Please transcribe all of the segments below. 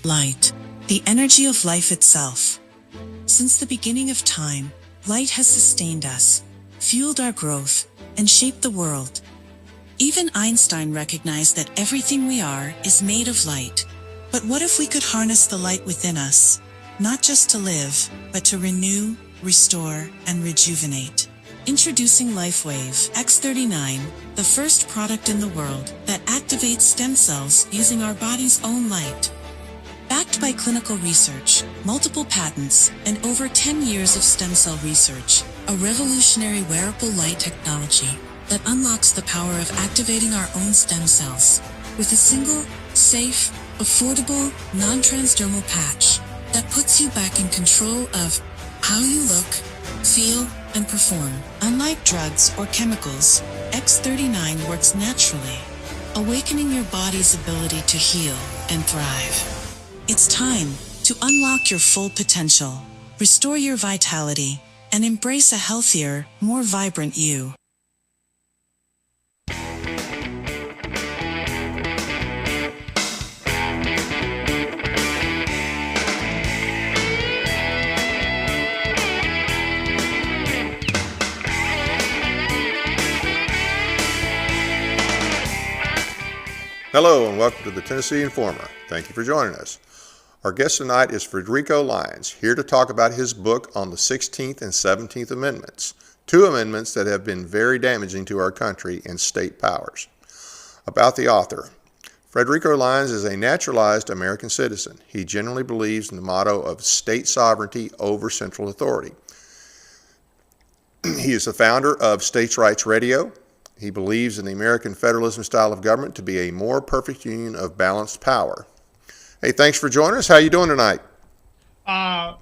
Light, the energy of life itself. Since the beginning of time, light has sustained us, fueled our growth, and shaped the world. Even Einstein recognized that everything we are is made of light. But what if we could harness the light within us, not just to live, but to renew, restore, and rejuvenate? Introducing LifeWave X39, the first product in the world that activates stem cells using our body's own light. Backed by clinical research, multiple patents, and over 10 years of stem cell research, a revolutionary wearable light technology that unlocks the power of activating our own stem cells with a single, safe, affordable, non-transdermal patch that puts you back in control of how you look, feel, and perform. Unlike drugs or chemicals, X39 works naturally, awakening your body's ability to heal and thrive. It's time to unlock your full potential, restore your vitality, and embrace a healthier, more vibrant you. Hello and welcome to the Tennessee Informer. Thank you for joining us. Our guest tonight is Federico Lines, here to talk about his book on the 16th and 17th Amendments, two amendments that have been very damaging to our country and state powers. About the author, Federico Lines is a naturalized American citizen. He generally believes in the motto of state sovereignty over central authority. He is the founder of States' Rights Radio. He believes in the American federalism style of government to be a more perfect union of balanced power. Hey, thanks for joining us. How are you doing tonight?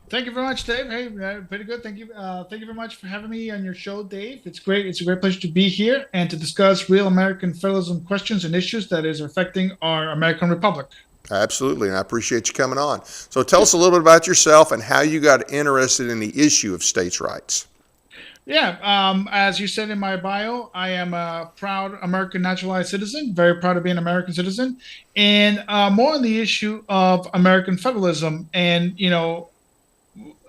Thank you very much, Dave. Hey, pretty good. Thank you. Thank you very much for having me on your show, Dave. It's great. It's a great pleasure to be here and to discuss real American federalism questions and issues that is affecting our American Republic. Absolutely, and I appreciate you coming on. So tell us a little bit about yourself and how you got interested in the issue of states' rights. Yeah, as you said in my bio, I am a proud American naturalized citizen, very proud of being an American citizen, and more on the issue of American federalism. And, you know,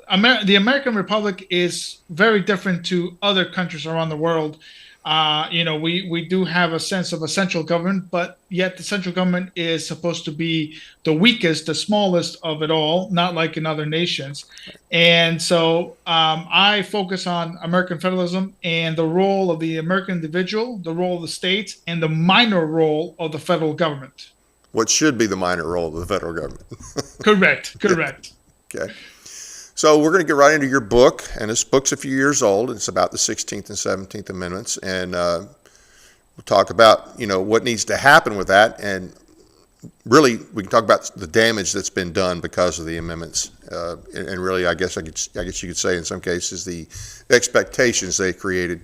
the American Republic is very different to other countries around the world. We do have a sense of a central government, but yet the central government is supposed to be the weakest, the smallest of it all, not like in other nations. And so I focus on American federalism and the role of the American individual, the role of the states, and the minor role of the federal government. What should be the minor role of the federal government? Correct. Okay. So we're going to get right into your book, and this book's a few years old. It's about the 16th and 17th Amendments, and we'll talk about, what needs to happen with that, and really we can talk about the damage that's been done because of the amendments, and really I guess you could say in some cases the expectations they created.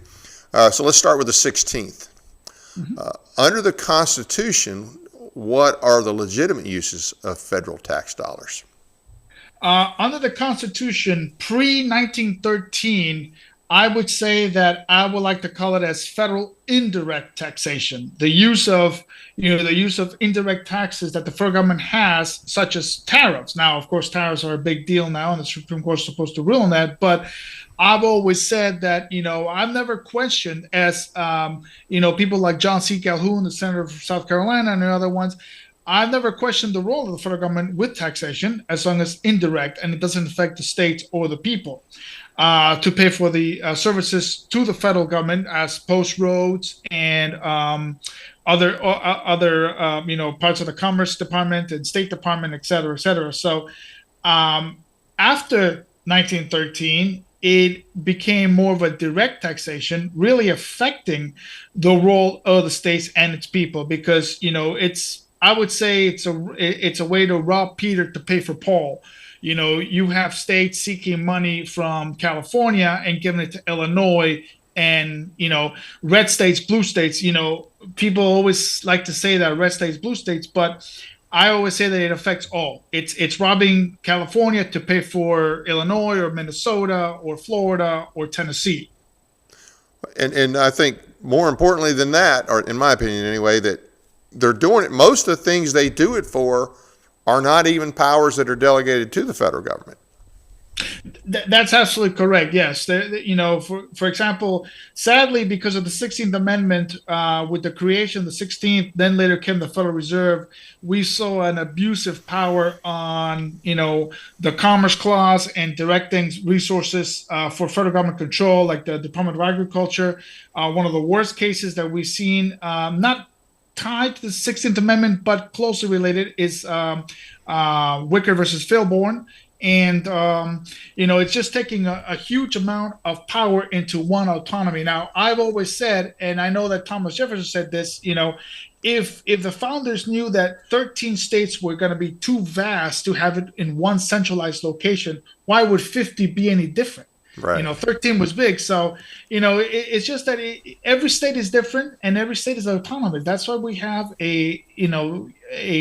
So let's start with the 16th. Mm-hmm. Under the Constitution, what are the legitimate uses of federal tax dollars? Under the Constitution, pre-1913, I would say that I would like to call it as federal indirect taxation. The use of indirect taxes that the federal government has, such as tariffs. Now, of course, tariffs are a big deal now, and the Supreme Court is supposed to rule on that. But I've always said that, I've never questioned, as people like John C. Calhoun, the senator from South Carolina, and the other ones. I've never questioned the role of the federal government with taxation, as long as indirect and it doesn't affect the states or the people, to pay for the services to the federal government as post roads and other parts of the Commerce Department and State Department, et cetera, et cetera. So after 1913, it became more of a direct taxation, really affecting the role of the states and its people, because I would say it's a way to rob Peter to pay for Paul. You have states seeking money from California and giving it to Illinois, and red states, blue states. People always like to say that red states, blue states, but I always say that it affects all. It's robbing California to pay for Illinois or Minnesota or Florida or Tennessee. And I think more importantly than that, or in my opinion anyway, that they're doing it. Most of the things they do it for are not even powers that are delegated to the federal government. That's absolutely correct. Yes, for example, sadly, because of the 16th Amendment, with the creation of the 16th, then later came the Federal Reserve, we saw an abusive power on the Commerce Clause and directing resources for federal government control, like the Department of Agriculture. One of the worst cases that we've seen, not tied to the 16th Amendment but closely related, is Wickard versus Filborn. And, it's just taking a huge amount of power into one autonomy. Now, I've always said, and I know that Thomas Jefferson said this, if the founders knew that 13 states were going to be too vast to have it in one centralized location, why would 50 be any different? Right. 13 was big. So, it's just that every state is different and every state is autonomous. That's why we have a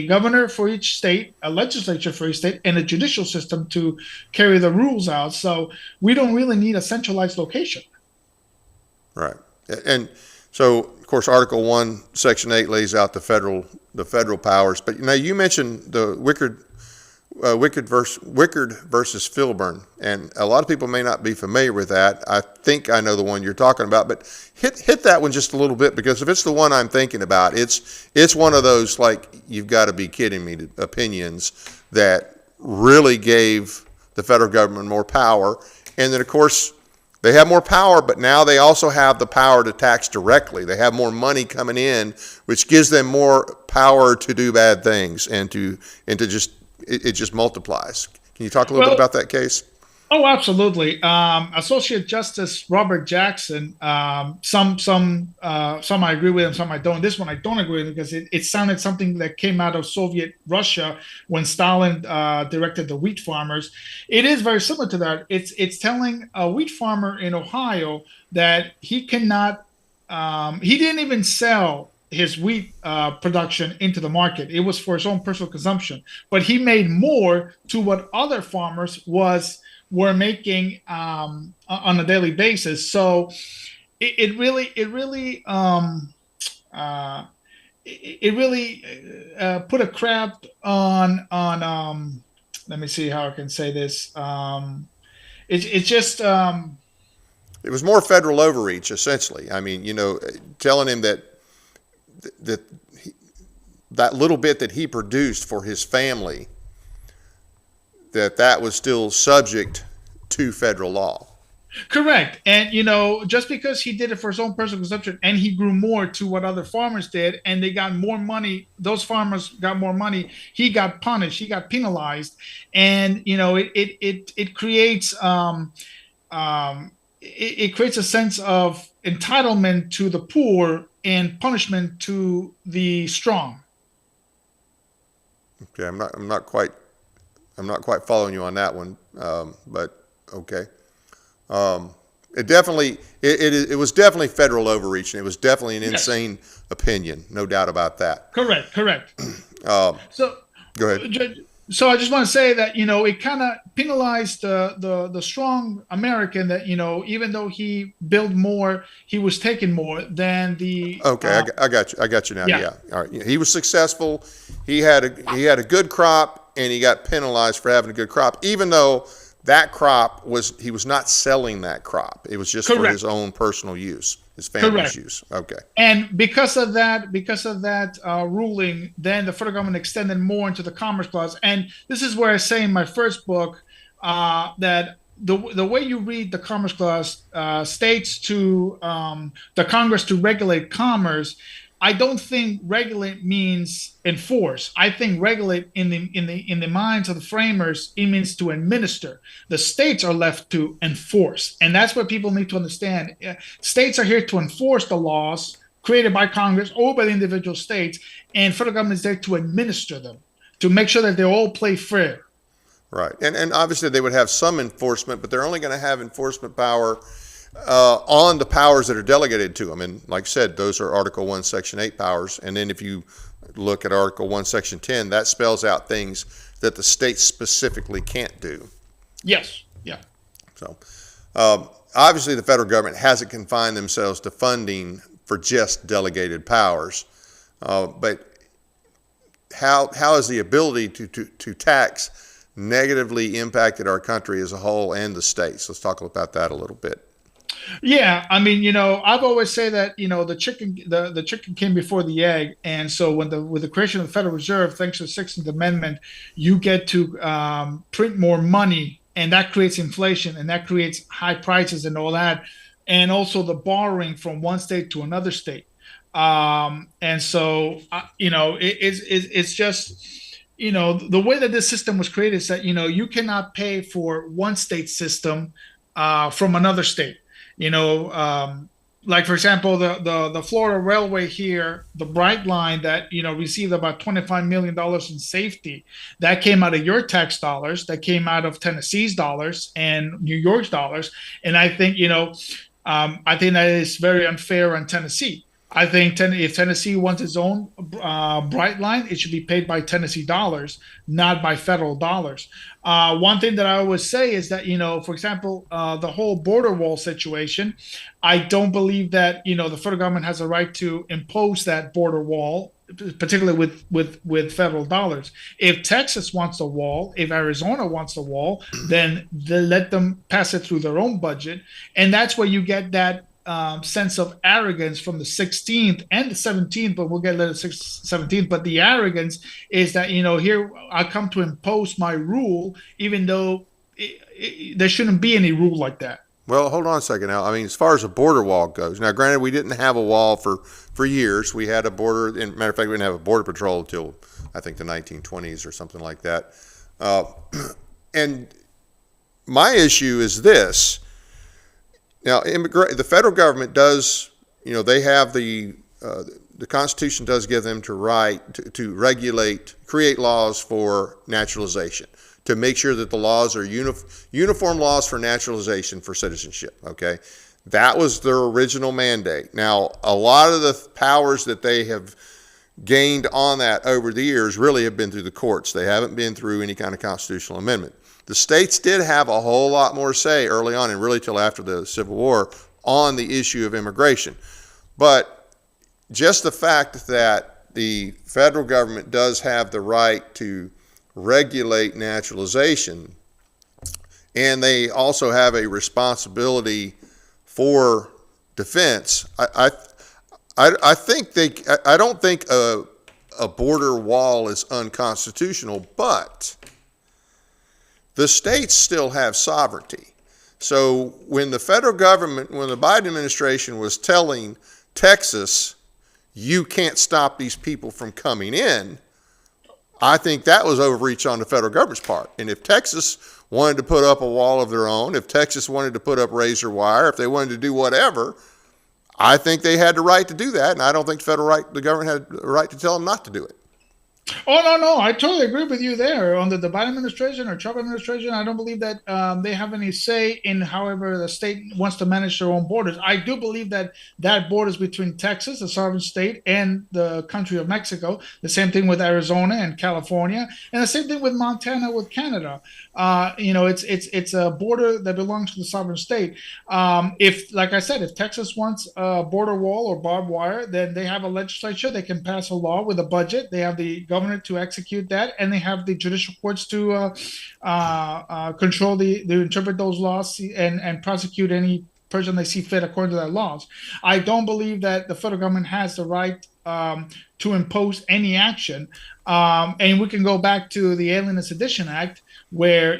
governor for each state, a legislature for each state, and a judicial system to carry the rules out. So we don't really need a centralized location. Right. And so, of course, Article 1, Section 8 lays out the federal powers. But you mentioned the Wickard versus Filburn, and a lot of people may not be familiar with that. I think I know the one you're talking about, but hit that one just a little bit, because if it's the one I'm thinking about, it's one of those, like, you've got to be kidding me, opinions that really gave the federal government more power. And then, of course, they have more power, but now they also have the power to tax directly. They have more money coming in, which gives them more power to do bad things and to just it just multiplies. Can you talk a little bit about that case? Oh, absolutely. Associate Justice Robert Jackson. Some I agree with, and some I don't. This one I don't agree with, because it sounded something that came out of Soviet Russia when Stalin directed the wheat farmers. It is very similar to that. It's telling a wheat farmer in Ohio that he cannot. He didn't even sell his wheat production into the market. It was for his own personal consumption, but he made more to what other farmers were making on a daily basis. So it really put a crap on let me see how I can say this. It just it was more federal overreach, essentially. I mean, telling him that little bit that he produced for his family, that was still subject to federal law. Correct. And, just because he did it for his own personal consumption and he grew more to what other farmers did, and they got more money, those farmers got more money, he got punished, he got penalized. And, it creates it creates a sense of entitlement to the poor and punishment to the strong. Okay, I'm not quite following you on that one, but okay. It was definitely federal overreach, and it was definitely an insane opinion, no doubt about that. Correct. So go ahead. So I just want to say that, it kind of penalized the strong American, that, even though he built more, he was taking more than the. Okay, I got you now. Yeah. All right. He was successful. He had a good crop, and he got penalized for having a good crop, even though that crop he was not selling that crop. It was just for his own personal use, his family's use. Okay. And because of that ruling, then the federal government extended more into the Commerce Clause. And this is where I say in my first book that the way you read the Commerce Clause states to the Congress to regulate commerce. I don't think regulate means enforce. I think regulate in the minds of the framers, it means to administer. The states are left to enforce, and that's what people need to understand. States are here to enforce the laws created by Congress or by the individual states, and federal government is there to administer them, to make sure that they all play fair. Right, and obviously they would have some enforcement, but they're only going to have enforcement power on the powers that are delegated to them. And like I said, those are Article 1, Section 8 powers. And then if you look at Article 1, Section 10, that spells out things that the state specifically can't do. Yes. Yeah. So obviously the federal government hasn't confined themselves to funding for just delegated powers. But how has the ability to tax negatively impacted our country as a whole and the states? Let's talk about that a little bit. Yeah, I mean, I've always say that the chicken came before the egg, and so with the creation of the Federal Reserve, thanks to the 16th Amendment, you get to print more money, and that creates inflation, and that creates high prices and all that, and also the borrowing from one state to another state, and so it's just. The way that this system was created is that you cannot pay for one state system from another state. You know, like for example, the Florida Railway here, the Bright Line that received about $25 million in safety, that came out of your tax dollars, that came out of Tennessee's dollars and New York's dollars, and I think that is very unfair on Tennessee. I think if Tennessee wants its own Bright Line, it should be paid by Tennessee dollars, not by federal dollars. One thing that I always say is that, for example, the whole border wall situation, I don't believe that, the federal government has a right to impose that border wall, particularly with federal dollars. If Texas wants a wall, if Arizona wants a wall, then they let them pass it through their own budget. And that's where you get that sense of arrogance from the 16th and the 17th, but we'll get to the 17th. But the arrogance is that, here I come to impose my rule, even though there shouldn't be any rule like that. Well, hold on a second now. I mean, as far as a border wall goes, now granted, we didn't have a wall for years. We had a border, and matter of fact, we didn't have a border patrol until I think the 1920s or something like that. And my issue is this. Now, the federal government does, they have the Constitution does give them to right to regulate, create laws for naturalization, to make sure that the laws are uniform laws for naturalization for citizenship. Okay, that was their original mandate. Now, a lot of the powers that they have gained on that over the years really have been through the courts. They haven't been through any kind of constitutional amendment. The states did have a whole lot more say early on, and really till after the Civil War, on the issue of immigration. But just the fact that the federal government does have the right to regulate naturalization, and they also have a responsibility for defense, I don't think a border wall is unconstitutional, but the states still have sovereignty. So when the federal government, when the Biden administration was telling Texas, you can't stop these people from coming in, I think that was overreach on the federal government's part. And if Texas wanted to put up a wall of their own, if Texas wanted to put up razor wire, if they wanted to do whatever, I think they had the right to do that. And I don't think the government had the right to tell them not to do it. Oh, no, I totally agree with you there. Under the Biden administration or Trump administration, I don't believe that they have any say in however the state wants to manage their own borders. I do believe that borders between Texas, the sovereign state, and the country of Mexico. The same thing with Arizona and California, and the same thing with Montana with Canada. It's a border that belongs to the sovereign state. If, like I said, if Texas wants a border wall or barbed wire, then they have a legislature. They can pass a law with a budget. They have the governor to execute that, and they have the judicial courts to control interpret those laws and prosecute any person they see fit according to their laws. I don't believe that the federal government has the right to impose any action. And we can go back to the Alien and Sedition Act, where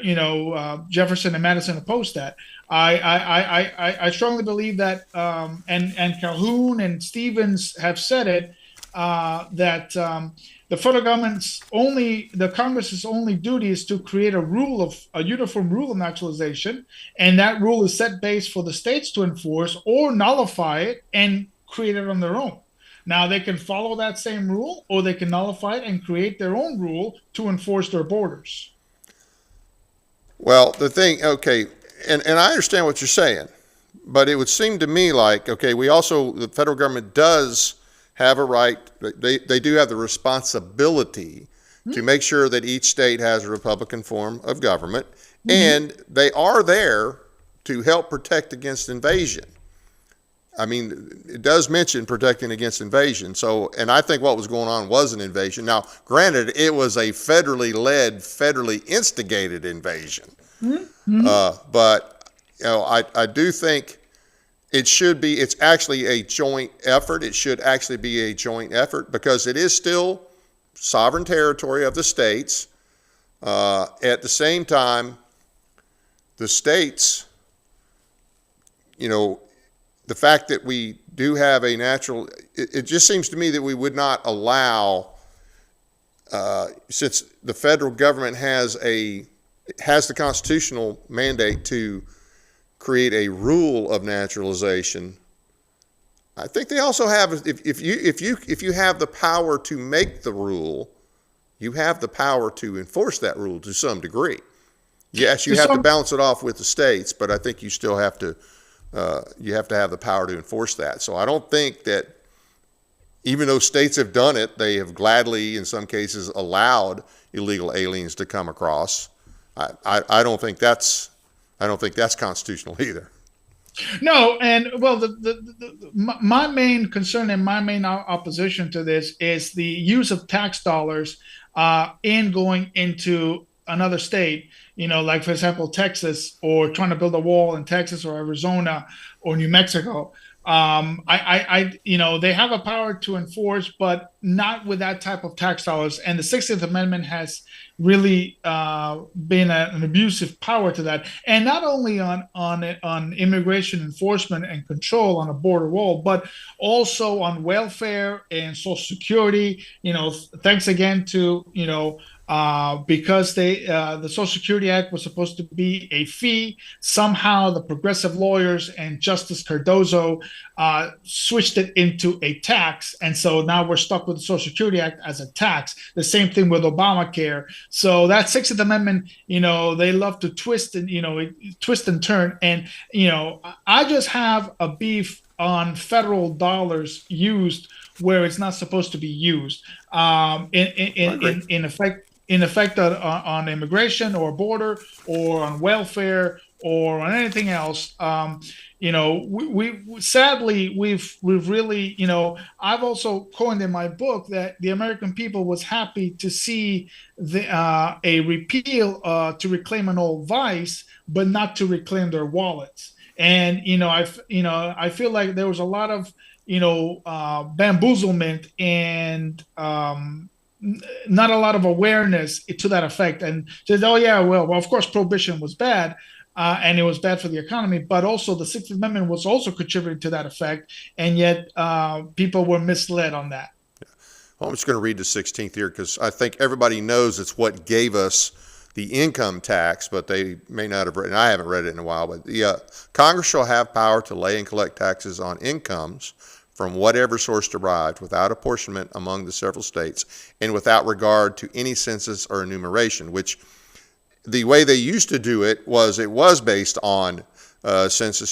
Jefferson and Madison opposed that. I strongly believe that, and Calhoun and Stevens have said it, that the federal the Congress's only duty is to create a uniform rule of naturalization, and that rule is set base for the states to enforce or nullify it and create it on their own. Now, they can follow that same rule, or they can nullify it and create their own rule to enforce their borders. Well, okay, and I understand what you're saying, but it would seem to me like, okay, the federal government does have a right, they do have the responsibility to make sure that each state has a Republican form of government, and they are there to help protect against invasion. I mean, it does mention protecting against invasion. So, and I think what was going on was an invasion. Now, granted, it was a federally led, federally instigated invasion. But, I do think it's actually a joint effort. It should actually be a joint effort because it is still sovereign territory of the states. At the same time, the states, the fact that we do have a natural, it just seems to me that we would not allow, since the federal government has the constitutional mandate to create a rule of naturalization. I think they also have, if you have the power to make the rule, you have the power to enforce that rule to some degree. Yes, you have to balance it off with the states, but I think you still have to. You have to have the power to enforce that. So I don't think that, even though states have done it, they have gladly, in some cases, allowed illegal aliens to come across. I don't think that's constitutional either. No, and well, my main concern and my main opposition to this is the use of tax dollars in going into another state, like for example, Texas, or trying to build a wall in Texas or Arizona or New Mexico. They have a power to enforce, but not with that type of tax dollars. And the 16th Amendment has really been an abusive power to that. And not only on immigration enforcement and control on a border wall, but also on welfare and Social Security. Thanks again to, because the Social Security Act was supposed to be a fee. Somehow the progressive lawyers and Justice Cardozo switched it into a tax. And so now we're stuck with the Social Security Act as a tax. The same thing with Obamacare. So that 16th Amendment, they love to twist and turn. And, I just have a beef on federal dollars used where it's not supposed to be used. In effect on immigration or border or on welfare or on anything else. We sadly we've really, I've also coined in my book that the American people was happy to see a repeal to reclaim an old vice, but not to reclaim their wallets. And I feel like there was a lot of bamboozlement and not a lot of awareness to that effect, and says, oh yeah, well, of course prohibition was bad, and it was bad for the economy, but also the 16th Amendment was also contributing to that effect, and yet people were misled on that. Well, I'm just going to read the 16th here because I think everybody knows it's what gave us the income tax, but they may not have read it. I haven't read it in a while, but the Congress shall have power to lay and collect taxes on incomes from whatever source derived, without apportionment among the several states, and without regard to any census or enumeration, which the way they used to do it was based on census